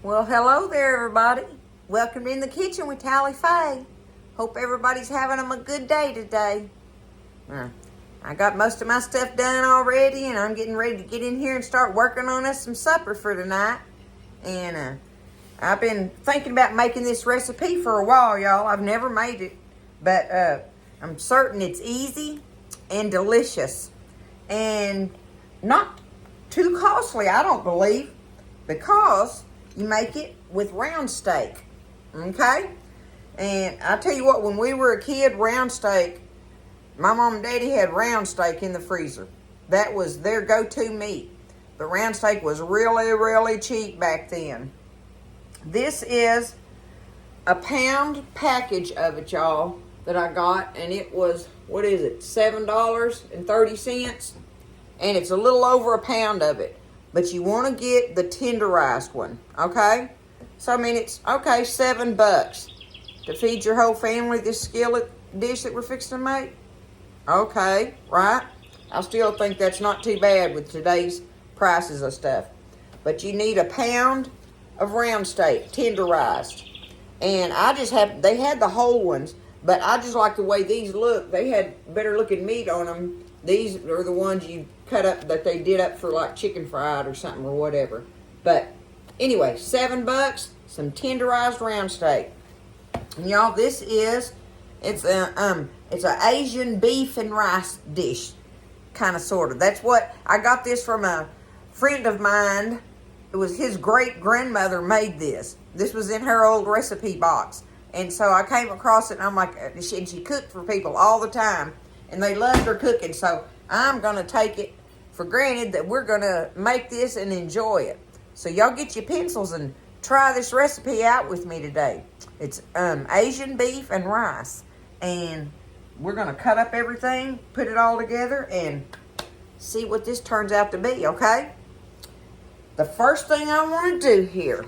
Well, hello there, everybody. Welcome in the kitchen with Tally Faye. Hope everybody's having a good day today. I got most of my stuff done already, and I'm getting ready to get in here and start working on us some supper for tonight. And I've been thinking about making this recipe for a while, y'all. I've never made it, but I'm certain it's easy and delicious and not too costly, I don't believe, because you make it with round steak, okay? And I tell you what, when we were a kid, round steak, my mom and daddy had round steak in the freezer. That was their go-to meat. The round steak was really, really cheap back then. This is a pound package of it, y'all, that I got, and it was, what is it, $7.30? And it's a little over a pound of it. But you want to get the tenderized one, okay? So, I mean, it's, okay, $7 to feed your whole family this skillet dish that we're fixing to make. Okay, right? I still think that's not too bad with today's prices of stuff. But you need a pound of round steak, tenderized. And they had the whole ones, but I just like the way these look. They had better looking meat on them. These are the ones you cut up that they did up for like chicken fried or something or whatever. But anyway, $7, some tenderized round steak. And y'all, it's an Asian beef and rice dish, kind of, sort of. That's what, I got this from a friend of mine. It was his great-grandmother made this. This was in her old recipe box. And so I came across it, and I'm like, and she cooked for people all the time. And they loved her cooking, so I'm going to take it for granted that we're going to make this and enjoy it. So y'all get your pencils and try this recipe out with me today. It's Asian beef and rice. And we're going to cut up everything, put it all together, and see what this turns out to be, okay? The first thing I want to do here,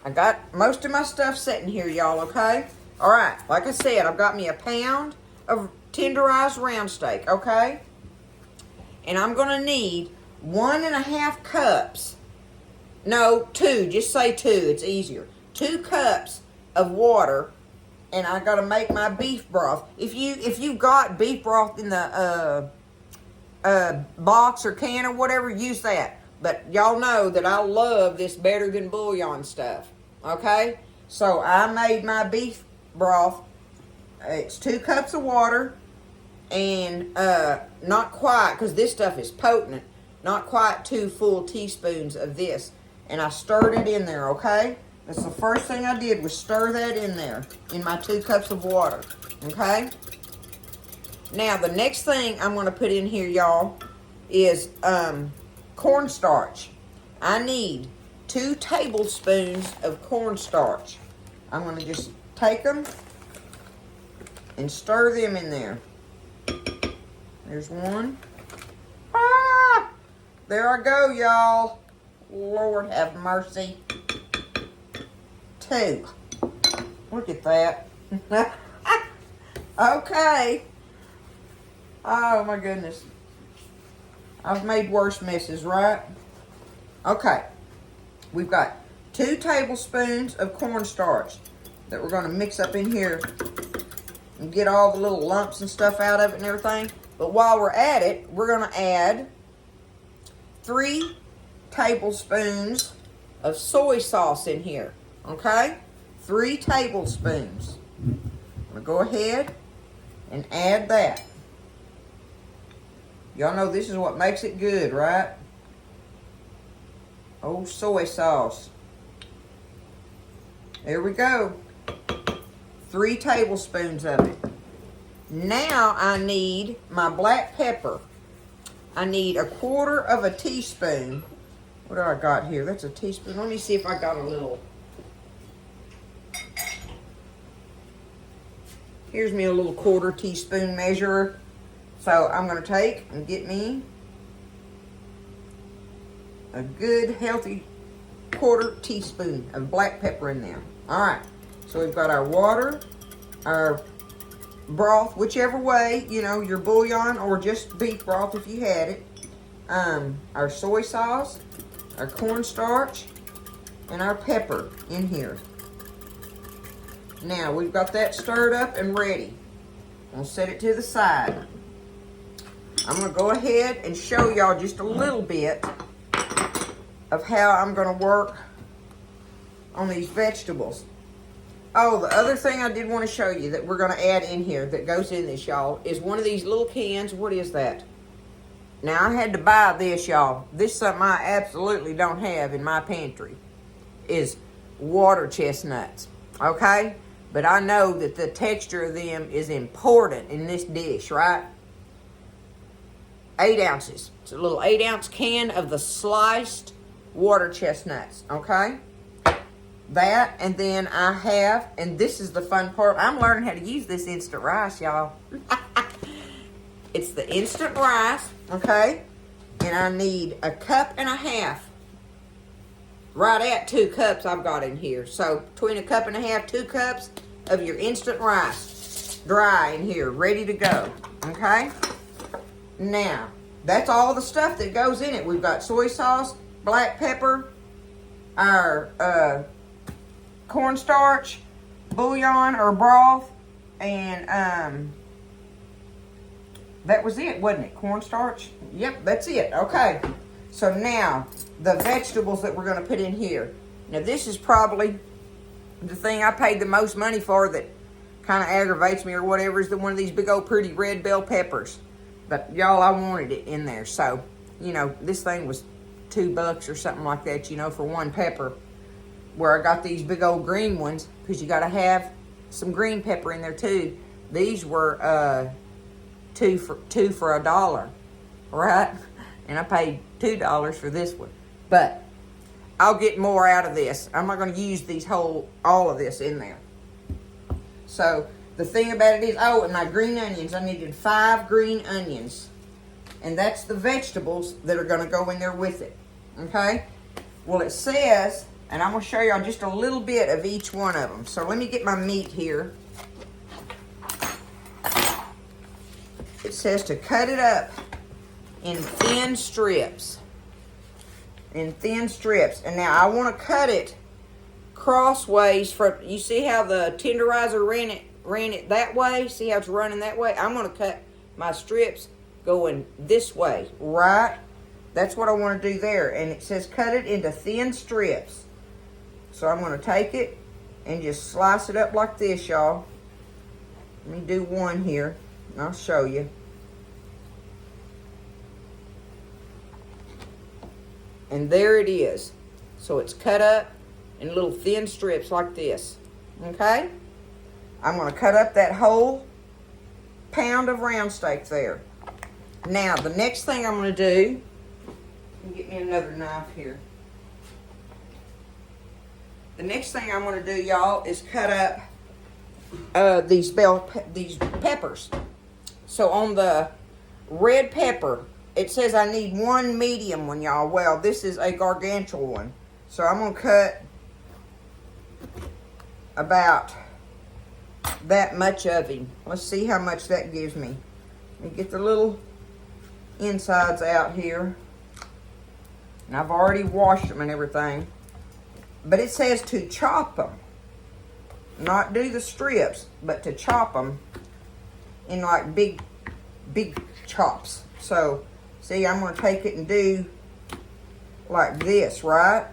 I got most of my stuff sitting here, y'all, okay? All right, like I said, I've got me a pound of tenderized round steak, okay? And I'm going to need 1.5 cups. No, 2. Just say 2. It's easier. 2 cups of water. And I got to make my beef broth. If you got beef broth in the box or can or whatever, use that. But y'all know that I love this better than bouillon stuff. Okay? So I made my beef broth. It's 2 cups of water. And not quite, because this stuff is potent, not quite 2 full teaspoons of this. And I stirred it in there, okay? That's the first thing I did, was stir that in there, in my 2 cups of water, okay? Now, the next thing I'm going to put in here, y'all, is cornstarch. I need 2 tablespoons of cornstarch. I'm going to just take them and stir them in there. There's 1. Ah! There I go, y'all. Lord have mercy. 2. Look at that. Okay. Oh, my goodness. I've made worse messes, right? Okay. We've got 2 tablespoons of cornstarch that we're going to mix up in here and get all the little lumps and stuff out of it and everything. But while we're at it, we're going to add 3 tablespoons of soy sauce in here. Okay? 3 tablespoons. I'm going to go ahead and add that. Y'all know this is what makes it good, right? Oh, soy sauce. There we go. 3 tablespoons of it. Now I need my black pepper. I need 1/4 teaspoon. What do I got here? That's a teaspoon. Let me see if I got a little. Here's me a little 1/4 teaspoon measurer. So I'm going to take and get me a good healthy 1/4 teaspoon of black pepper in there. All right. So we've got our water, our broth, whichever way, you know, your bouillon or just beef broth if you had it. Our soy sauce, our cornstarch, and our pepper in here. Now, we've got that stirred up and ready. We'll set it to the side. I'm going to go ahead and show y'all just a little bit of how I'm going to work on these vegetables. Oh, the other thing I did want to show you that we're going to add in here that goes in this, y'all, is one of these little cans. What is that? Now, I had to buy this, y'all. This is something I absolutely don't have in my pantry, is water chestnuts, okay? But I know that the texture of them is important in this dish, right? 8 ounces. It's a little 8-ounce can of the sliced water chestnuts, okay? That, and then I have, and this is the fun part, I'm learning how to use this instant rice, y'all. It's the instant rice, okay? And I need 1.5 cups. Right at 2 cups I've got in here. So between 1.5 cups, 2 cups of your instant rice. Dry in here, ready to go, okay? Now, that's all the stuff that goes in it. We've got soy sauce, black pepper, our cornstarch, bouillon or broth, and that was it, wasn't it? Cornstarch? Yep, that's it. Okay. So now, the vegetables that we're going to put in here. Now, this is probably the thing I paid the most money for that kind of aggravates me or whatever, is one of these big old pretty red bell peppers. But, y'all, I wanted it in there. So, you know, this thing was $2 or something like that, you know, for one pepper. Where I got these big old green ones, because you got to have some green pepper in there, too. These were two for $1, right? And I paid $2 for this one. But I'll get more out of this. I'm not going to use all of this in there. So the thing about it is, oh, and my green onions. I needed 5 green onions. And that's the vegetables that are going to go in there with it. Okay? Well, it says, and I'm going to show y'all just a little bit of each one of them. So let me get my meat here. It says to cut it up in thin strips. In thin strips. And now I want to cut it crossways from, you see how the tenderizer ran it that way? See how it's running that way? I'm going to cut my strips going this way, right? That's what I want to do there. And it says cut it into thin strips. So I'm going to take it and just slice it up like this, y'all. Let me do one here, and I'll show you. And there it is. So it's cut up in little thin strips like this. Okay? I'm going to cut up that whole pound of round steak there. Now, the next thing I'm going to do, get me another knife here. The next thing I'm going to do, y'all, is cut up these peppers. So on the red pepper, it says I need 1 medium one, y'all. Well, this is a gargantuan one. So I'm going to cut about that much of him. Let's see how much that gives me. Let me get the little insides out here. And I've already washed them and everything. But it says to chop them. Not do the strips, but to chop them in like big chops. So, see, I'm going to take it and do like this, right?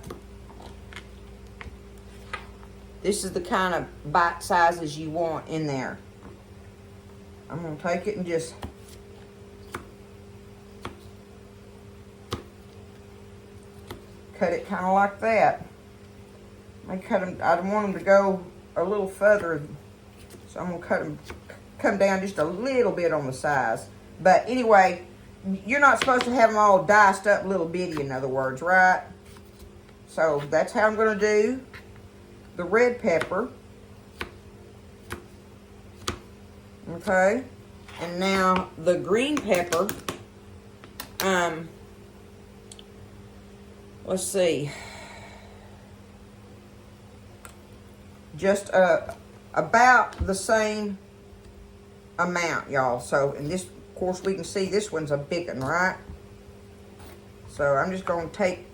This is the kind of bite sizes you want in there. I'm going to take it and just cut it kind of like that. I cut them. I want them to go a little further, so I'm gonna come down just a little bit on the size. But anyway, you're not supposed to have them all diced up little bitty, in other words, right? So that's how I'm gonna do the red pepper. Okay, and now the green pepper. Let's see. Just about the same amount, y'all. So, and this, of course, we can see this one's a big one, right? So, I'm just going to take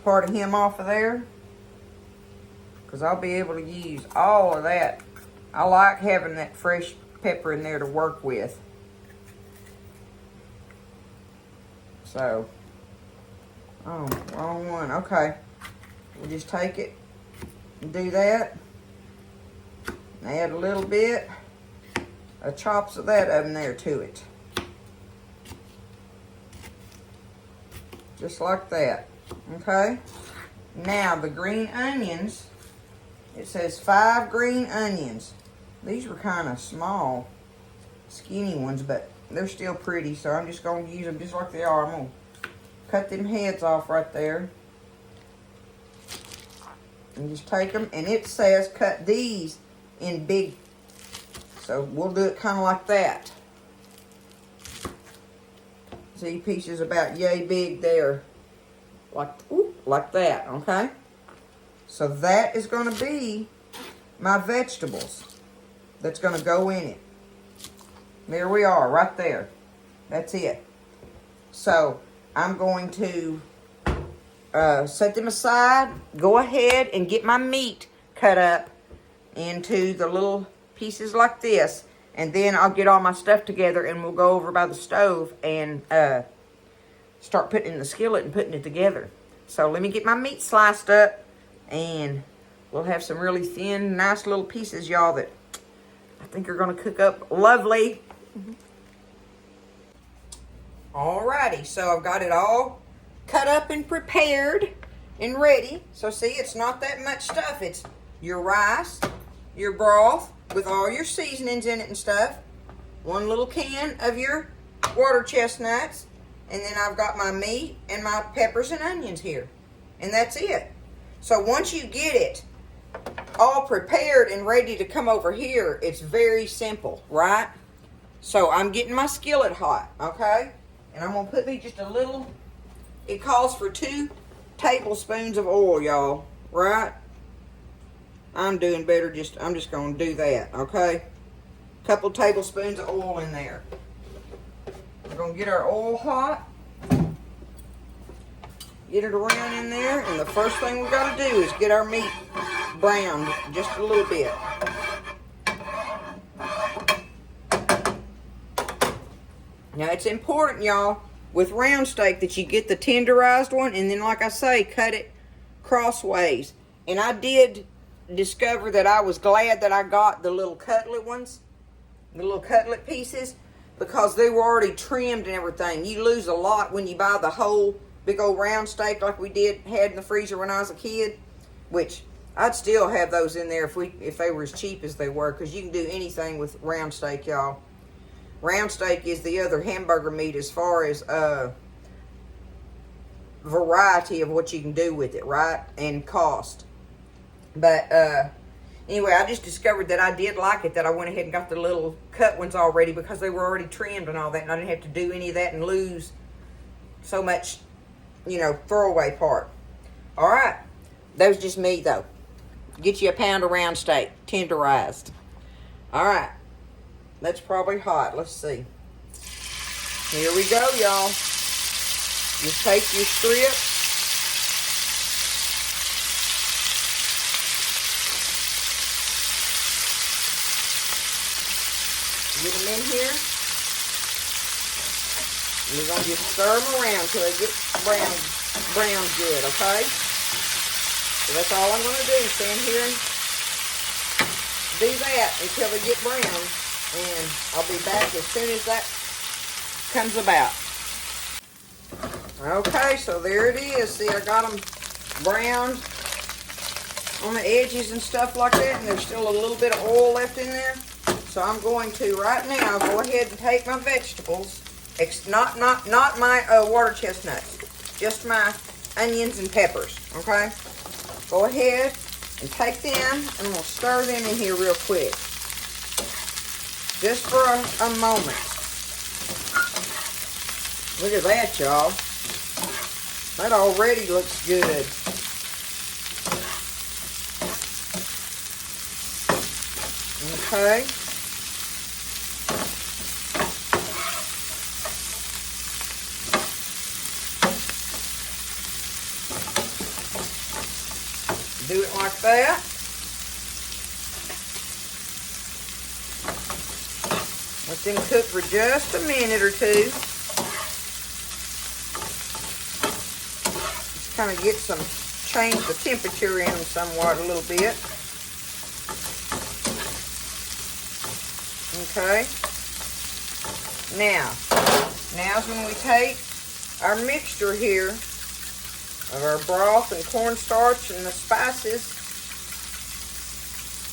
part of him off of there. because I'll be able to use all of that. I like having that fresh pepper in there to work with. So, oh, wrong one. Okay. We'll just take it and do that. And add a little bit of chops of that in there to it. Just like that. Okay. Now the green onions. It says 5 green onions. These were kind of small, skinny ones, but they're still pretty, so I'm just going to use them just like they are. I'm going to cut them heads off right there. And just take them, and it says cut these in big. So we'll do it kind of like that. See, pieces about yay big there. Like that, okay? So that is going to be my vegetables that's going to go in it. There we are, right there. That's it. So I'm going to set them aside, go ahead and get my meat cut up into the little pieces like this. And then I'll get all my stuff together and we'll go over by the stove and start putting it in the skillet and putting it together. So let me get my meat sliced up and we'll have some really thin, nice little pieces, y'all, that I think are going to cook up lovely. Alrighty, so I've got it all cut up and prepared and ready. So see, it's not that much stuff. It's your rice, your broth with all your seasonings in it and stuff, 1 little can of your water chestnuts, and then I've got my meat and my peppers and onions here. And that's it. So once you get it all prepared and ready to come over here, it's very simple, right? So I'm getting my skillet hot, okay? And I'm going to put me just a little, it calls for 2 tablespoons of oil, y'all, right? I'm doing better, I'm just going to do that, okay? Couple tablespoons of oil in there. We're going to get our oil hot. Get it around in there, and the first thing we got to do is get our meat browned just a little bit. Now, it's important, y'all, with round steak that you get the tenderized one, and then, like I say, cut it crossways. And I did discover that I was glad that I got the little cutlet ones, the little cutlet pieces, because they were already trimmed and everything. You lose a lot when you buy the whole big old round steak like we had in the freezer when I was a kid, which I'd still have those in there if they were as cheap as they were, because you can do anything with round steak, y'all. Round steak is the other hamburger meat as far as variety of what you can do with it, right? And cost. But anyway, I just discovered that I did like it, that I went ahead and got the little cut ones already because they were already trimmed and all that, and I didn't have to do any of that and lose so much, throwaway part. All right. That was just me, though. Get you a pound of round steak, tenderized. All right. That's probably hot. Let's see. Here we go, y'all. Just take your strips. Get them in here. And we're going to just stir them around until they get brown good, okay? So that's all I'm going to do. Stand here and do that until they get brown. And I'll be back as soon as that comes about. Okay, so there it is. See, I got them browned on the edges and stuff like that, and there's still a little bit of oil left in there. So I'm going to, right now, go ahead and take my vegetables. Not my water chestnuts. Just my onions and peppers, okay? Go ahead and take them, and we'll stir them in here real quick. Just for a moment. Look at that, y'all. That already looks good. Okay. Do it like that. Let them cook for just a minute or two. Just kind of get some, change the temperature in them somewhat a little bit. Okay. Now's when we take our mixture here of our broth and cornstarch and the spices.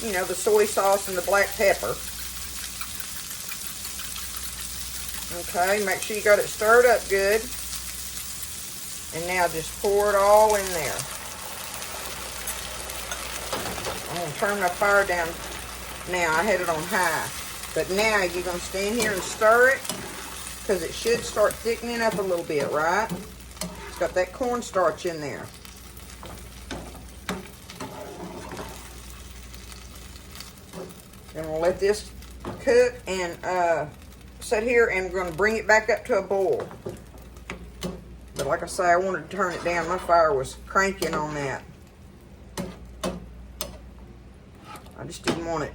You know, the soy sauce and the black pepper. Okay, make sure you got it stirred up good. And now just pour it all in there. I'm going to turn my fire down now. I had it on high. But now you're going to stand here and stir it because it should start thickening up a little bit, right? It's got that cornstarch in there. And we'll let this cook and sit here, and we're going to bring it back up to a boil. But like I say, I wanted to turn it down. My fire was cranking on that. I just didn't want it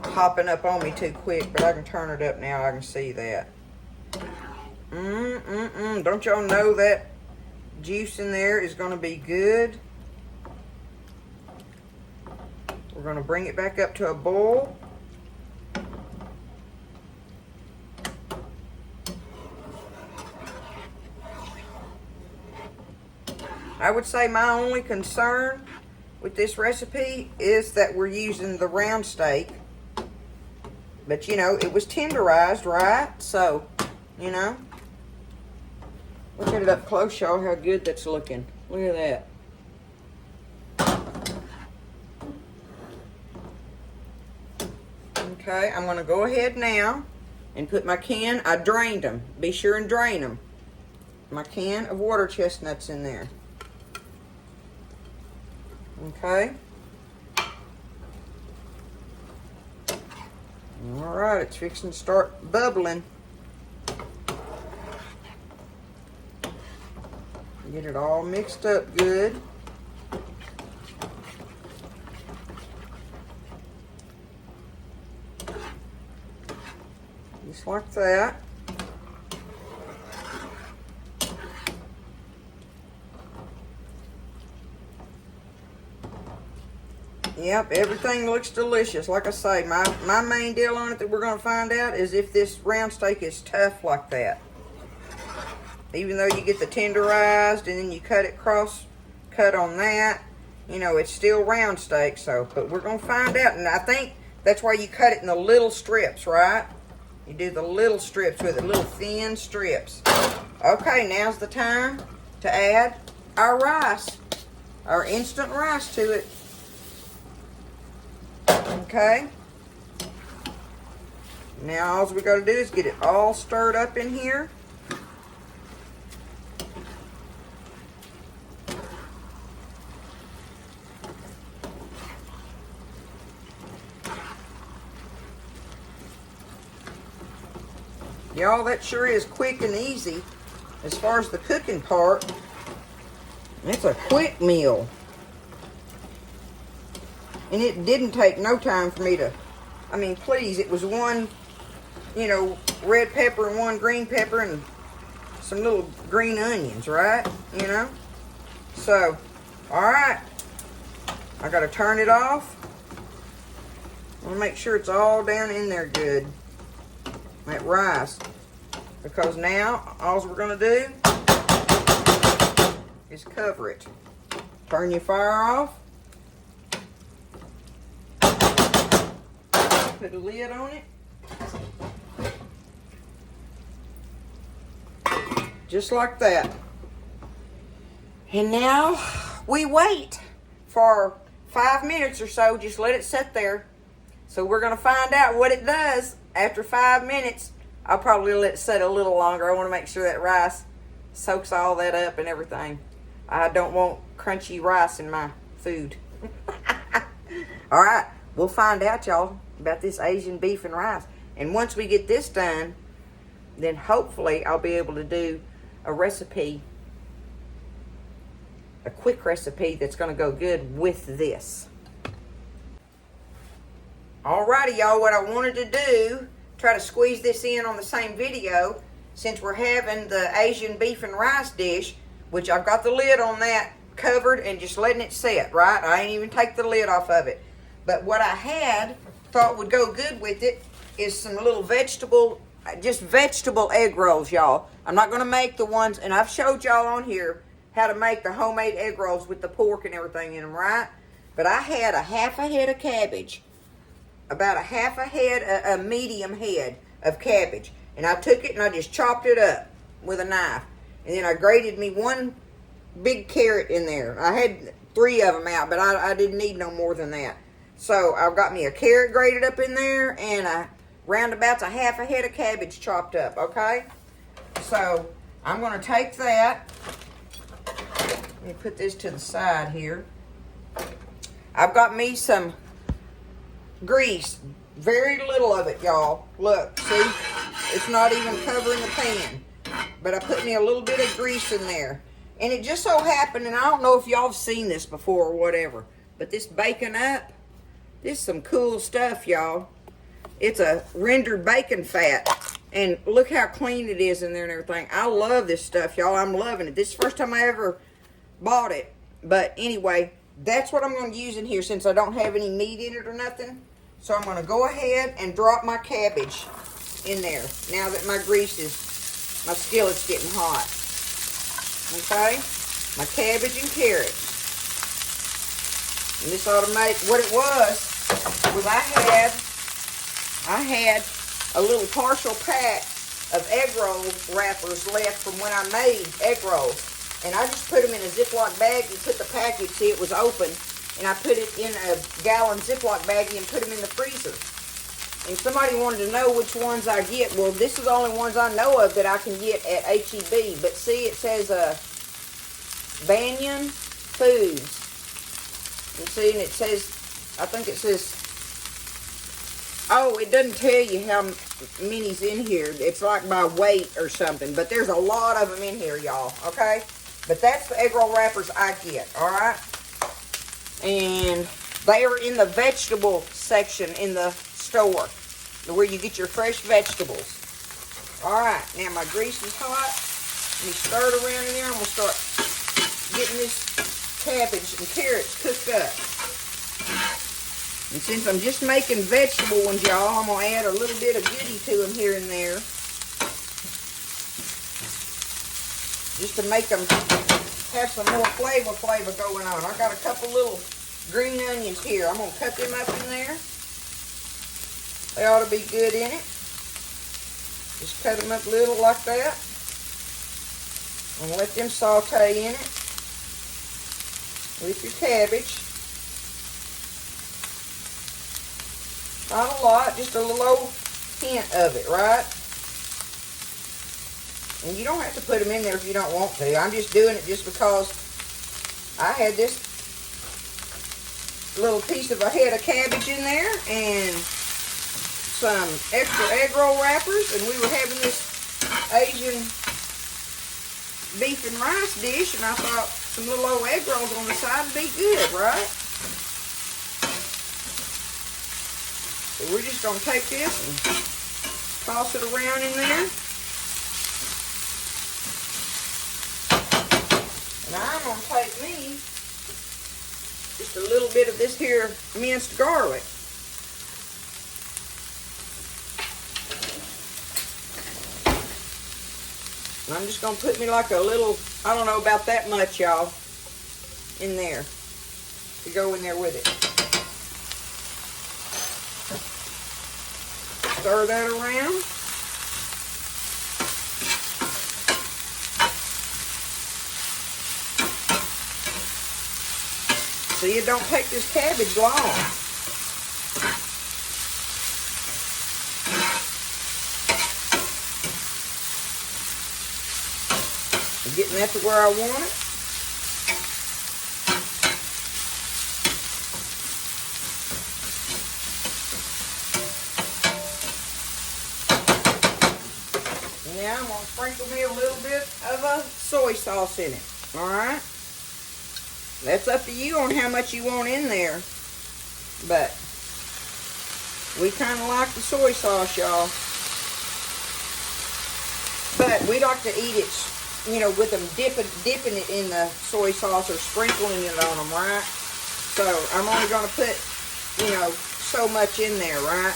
hopping up on me too quick, but I can turn it up now. I can see that. Don't y'all know that juice in there is going to be good? We're going to bring it back up to a boil. I would say my only concern with this recipe is that we're using the round steak. But, you know, it was tenderized, right? So, you know. Look at it up close, y'all, how good that's looking. Look at that. Okay, I'm going to go ahead now and put my can. I drained them. Be sure and drain them. My can of water chestnuts in there. Okay. All right, it's fixing to start bubbling. Get it all mixed up good. Just like that. Yep, everything looks delicious. Like I say, my main deal on it that we're going to find out is if this round steak is tough like that. Even though you get the tenderized and then you cut it cut on that, you know, it's still round steak. So, but we're going to find out. And I think that's why you cut it in the little strips, right? You do the little strips with it, little thin strips. Okay, now's the time to add our rice, our instant rice to it. Okay. Now all we got to do is get it all stirred up in here. Y'all, that sure is quick and easy as far as the cooking part. It's a quick meal. And it didn't take no time for me to, I mean, please, it was one, you know, red pepper and one green pepper and some little green onions, right? You know? So, all right. I got to turn it off. I want to make sure it's all down in there good. That rice. Because now, all we're going to do is cover it. Turn your fire off. Put a lid on it. Just like that. And now we wait for 5 minutes or so. Just let it sit there. So we're going to find out what it does after 5 minutes. I'll probably let it sit a little longer. I want to make sure that rice soaks all that up and everything. I don't want crunchy rice in my food. All right. We'll find out, y'all, about this Asian beef and rice. And once we get this done, then hopefully I'll be able to do a recipe, a quick recipe that's going to go good with this. Alrighty, y'all, what I wanted to do try to squeeze this in on the same video since we're having the Asian beef and rice dish, which I've got the lid on that covered and just letting it set, right? I ain't even take the lid off of it. But what I thought would go good with it is some little vegetable egg rolls, y'all. I'm not going to make the ones, and I've showed y'all on here how to make the homemade egg rolls with the pork and everything in them, right? But I had a half a head of cabbage, about a half a head, a medium head of cabbage. And I took it and I just chopped it up with a knife. And then I grated me one big carrot in there. I had 3 of them out, but I didn't need no more than that. So I've got me a carrot grated up in there and roundabouts a half a head of cabbage chopped up, okay? So I'm going to take that. Let me put this to the side here. I've got me some grease. Very little of it, y'all. Look, see? It's not even covering the pan. But I put me a little bit of grease in there. And it just so happened, and I don't know if y'all have seen this before or whatever, but this bacon up, this is some cool stuff, y'all. It's a rendered bacon fat. And look how clean it is in there and everything. I love this stuff, y'all. I'm loving it. This is the first time I ever bought it. But anyway, that's what I'm going to use in here since I don't have any meat in it or nothing. So I'm going to go ahead and drop my cabbage in there now that my skillet's getting hot. Okay? My cabbage and carrots. And this ought to make, what it was I had a little partial pack of egg roll wrappers left from when I made egg rolls. And I just put them in a Ziploc bag and put the package, see it was open, and I put it in a gallon Ziploc baggie and put them in the freezer. And somebody wanted to know which ones I get. Well, this is the only ones I know of that I can get at H-E-B. But see, it says Banyan Foods. You see, and it says, I think it says, oh, it doesn't tell you how many's in here. It's like by weight or something. But there's a lot of them in here, y'all, okay? But that's the egg roll wrappers I get, all right? And they are in the vegetable section in the store, where you get your fresh vegetables. All right, now my grease is hot. Let me stir it around in there. I'm going to start getting this cabbage and carrots cooked up. And since I'm just making vegetable ones, y'all, I'm going to add a little bit of goody to them here and there. Just to make them have some more flavor going on. I got a couple little green onions here. I'm going to cut them up in there. They ought to be good in it. Just cut them up a little like that. And let them saute in it with your cabbage. Not a lot, just a little old hint of it, right? And you don't have to put them in there if you don't want to. I'm just doing it just because I had this little piece of a head of cabbage in there and some extra egg roll wrappers, and we were having this Asian beef and rice dish, and I thought some little old egg rolls on the side would be good, right? So we're just going to take this and toss it around in there. And I'm going to take me just a little bit of this here minced garlic. And I'm just going to put me like a little, I don't know about that much, y'all, in there to go in there with it. Stir that around. See, it don't take this cabbage long. I'm getting that to where I want it. Now I'm going to sprinkle me a little bit of a soy sauce in it. Alright? That's up to you on how much you want in there. But we kind of like the soy sauce, y'all. But we like to eat it, you know, with them dipping it in the soy sauce or sprinkling it on them, right? So I'm only going to put, you know, so much in there, right?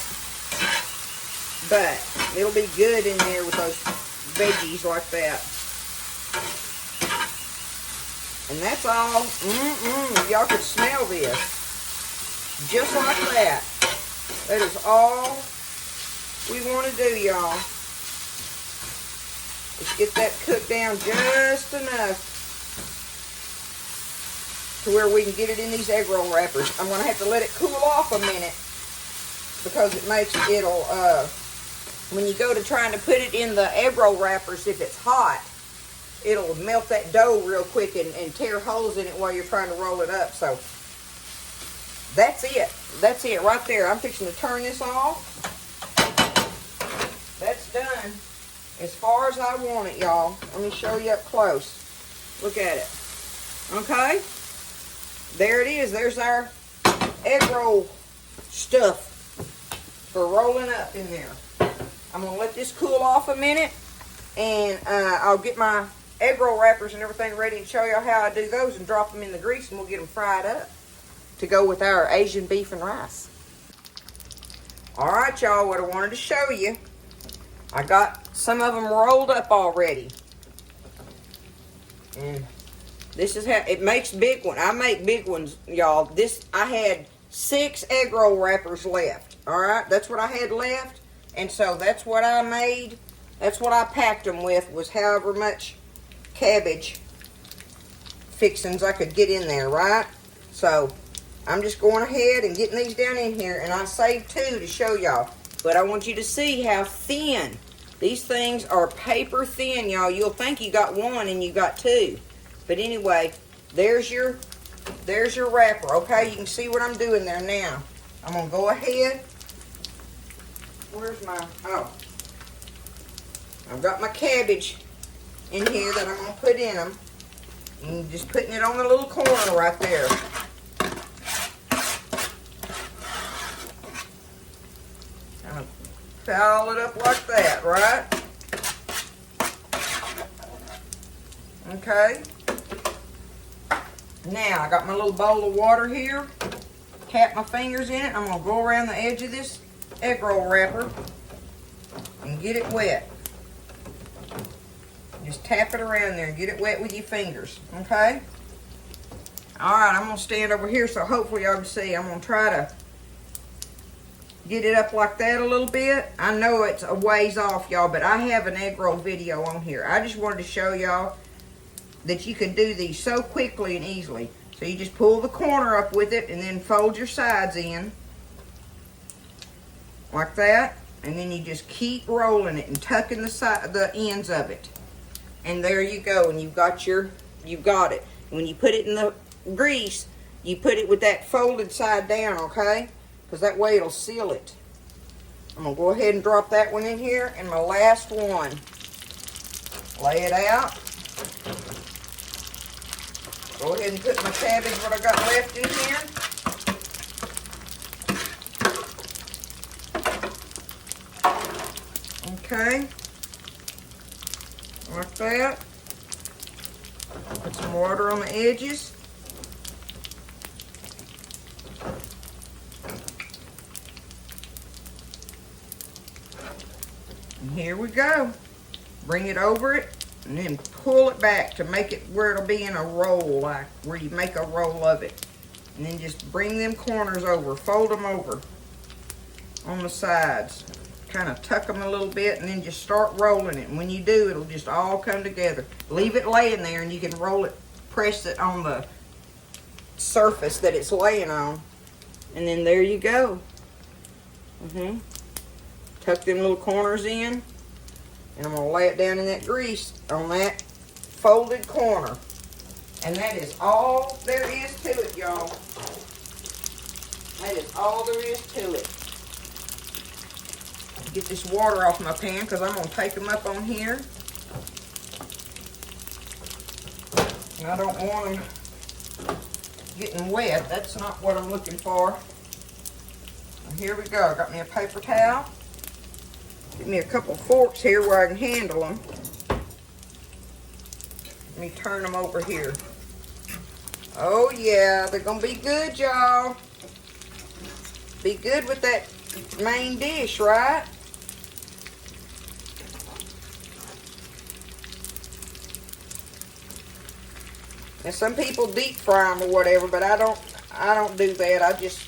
But it'll be good in there with those veggies like that. And that's all. Y'all could smell this. Just like that. That is all we want to do, y'all. Let's get that cooked down just enough to where we can get it in these egg roll wrappers. I'm going to have to let it cool off a minute because when you go to trying to put it in the egg roll wrappers, if it's hot, it'll melt that dough real quick and tear holes in it while you're trying to roll it up. So that's it. That's it right there. I'm fixing to turn this off. That's done as far as I want it, y'all. Let me show you up close. Look at it. Okay? There it is. There's our egg roll stuff for rolling up in there. I'm going to let this cool off a minute, and I'll get my egg roll wrappers and everything ready and show you how I do those and drop them in the grease, and we'll get them fried up to go with our Asian beef and rice. All right, y'all, what I wanted to show you, I got some of them rolled up already. And this is how it makes big one. I make big ones, y'all. I had 6 egg roll wrappers left. All right, that's what I had left. And so that's what I made. That's what I packed them with, was however much cabbage fixings I could get in there, right? So I'm just going ahead and getting these down in here, and I saved 2 to show y'all. But I want you to see how thin. These things are paper thin, y'all. You'll think you got 1 and you got 2. But anyway, there's your wrapper, okay? You can see what I'm doing there now. I'm going to go ahead. Where's my, I've got my cabbage in here that I'm going to put in them. And just putting it on the little corner right there. Kind of foul it up like that, right? Okay. Now, I got my little bowl of water here. Tap my fingers in it. I'm going to go around the edge of this egg roll wrapper and get it wet. Just tap it around there and get it wet with your fingers, okay? Alright, I'm going to stand over here so hopefully y'all can see. I'm going to try to get it up like that a little bit. I know it's a ways off, y'all, but I have an egg roll video on here. I just wanted to show y'all that you can do these so quickly and easily. So you just pull the corner up with it and then fold your sides in like that, and then you just keep rolling it and tucking the ends of it. And there you go, and you've got it. When you put it in the grease, you put it with that folded side down, okay? Because that way it'll seal it. I'm going to go ahead and drop that one in here, and my last one. Lay it out. Go ahead and put my cabbage, what I got left in here. Okay. Like that. Put some water on the edges. And here we go. Bring it over it and then pull it back to make it where it'll be in a roll, like where you make a roll of it. And then just bring them corners over, fold them over on the sides. Kind of tuck them a little bit and then just start rolling it. And when you do, it'll just all come together. Leave it laying there and you can roll it, press it on the surface that it's laying on. And then there you go. Tuck them little corners in. And I'm going to lay it down in that grease on that folded corner. And that is all there is to it, y'all. That is all there is to it. Get this water off my pan because I'm going to take them up on here. And I don't want them getting wet. That's not what I'm looking for. And here we go. I got me a paper towel. Get me a couple forks here where I can handle them. Let me turn them over here. Oh yeah, they're gonna be good, y'all. Be good with that main dish, right? And some people deep fry them or whatever, but I don't do that. I just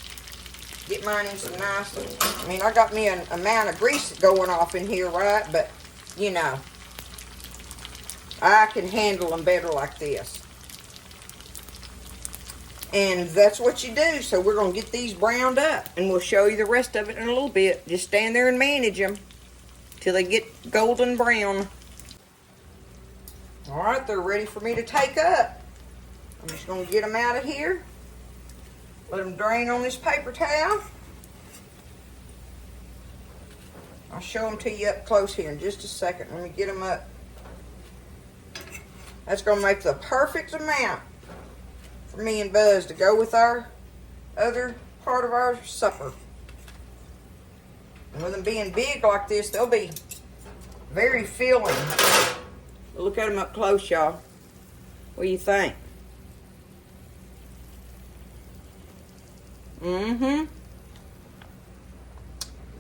get mine in some nice, I mean, I got me an amount of grease going off in here, right? But, you know, I can handle them better like this. And that's what you do. So we're going to get these browned up, and we'll show you the rest of it in a little bit. Just stand there and manage them till they get golden brown. All right, they're ready for me to take up. I'm just going to get them out of here. Let them drain on this paper towel. I'll show them to you up close here in just a second. Let me get them up. That's going to make the perfect amount for me and Buzz to go with our other part of our supper. And with them being big like this, they'll be very filling. Look at them up close, y'all. What do you think?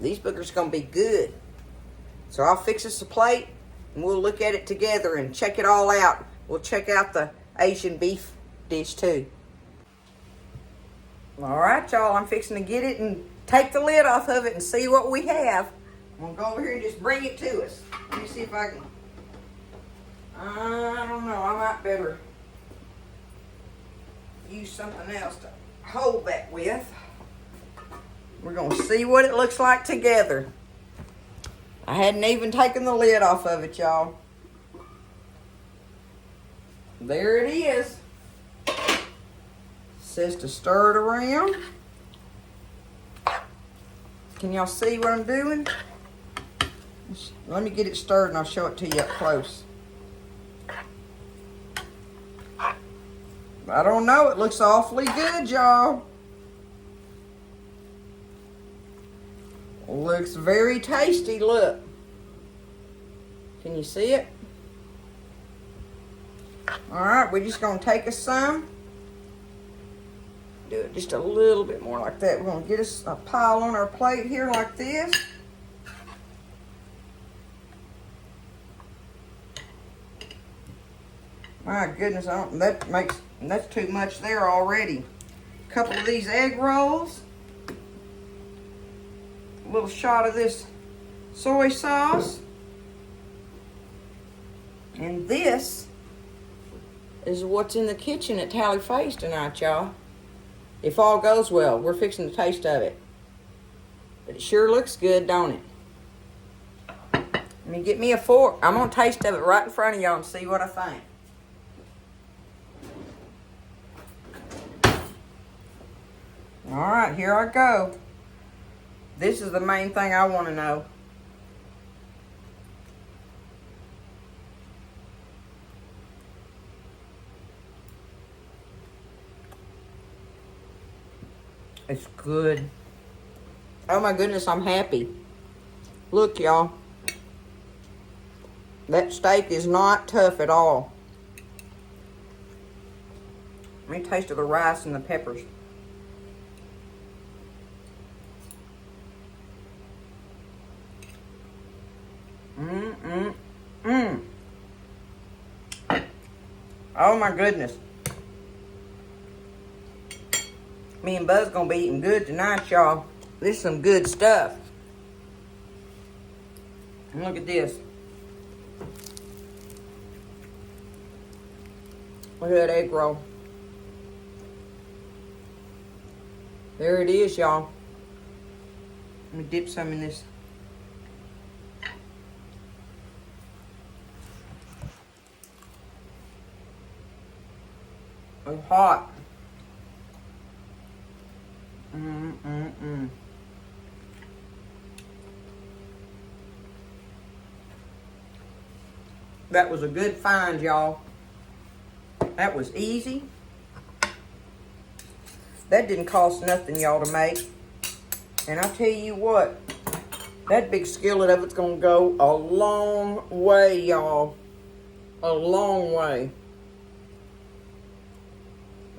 These boogers gonna be good. So I'll fix us a plate and we'll look at it together and check it all out. We'll check out the Asian beef dish too. All right, y'all, I'm fixing to get it and take the lid off of it and see what we have. I'm gonna go over here and just bring it to us. Let me see if I can. I don't know, I might better use something else to hold that with. We're going to see what it looks like together. I hadn't even taken the lid off of it, y'all. There it is. It says to stir it around. Can y'all see what I'm doing? Let me get it stirred and I'll show it to you up close. I don't know, it looks awfully good, y'all. Looks very tasty, look. Can you see it? All right, we're just gonna take us some. Do it just a little bit more like that. We're gonna get us a pile on our plate here like this. My goodness, that's too much there already. A couple of these egg rolls. A little shot of this soy sauce. And this is what's in the kitchen at Tally Faye's tonight, y'all. If all goes well, we're fixing the taste of it. But it sure looks good, don't it? Let me get me a fork. I'm gonna taste of it right in front of y'all and see what I think. All right, here I go. This is the main thing I want to know. It's good. Oh my goodness, I'm happy. Look, y'all. That steak is not tough at all. Let me taste of the rice and the peppers. Oh my goodness. Me and Buzz gonna be eating good tonight, y'all. This is some good stuff. And look at this. Look at that egg roll. There it is, y'all. Let me dip some in this. It's hot. That was a good find, y'all. That was easy. That didn't cost nothing, y'all, to make. And I tell you what, that big skillet of it's gonna go a long way, y'all. A long way.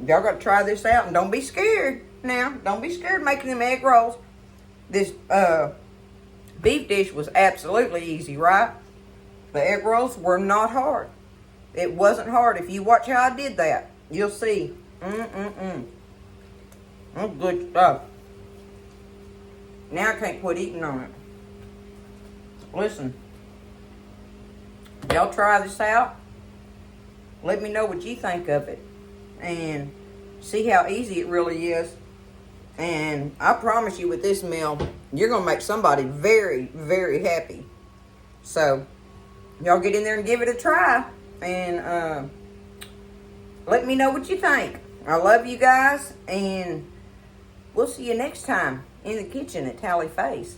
Y'all got to try this out, and don't be scared now. Don't be scared making them egg rolls. This beef dish was absolutely easy, right? The egg rolls were not hard. It wasn't hard. If you watch how I did that, you'll see. That's good stuff. Now I can't quit eating on it. Listen, y'all try this out. Let me know what you think of it. And see how easy it really is. And I promise you with this meal, you're going to make somebody very, very happy. So, y'all get in there and give it a try. And let me know what you think. I love you guys. And we'll see you next time in the kitchen at Tally Face.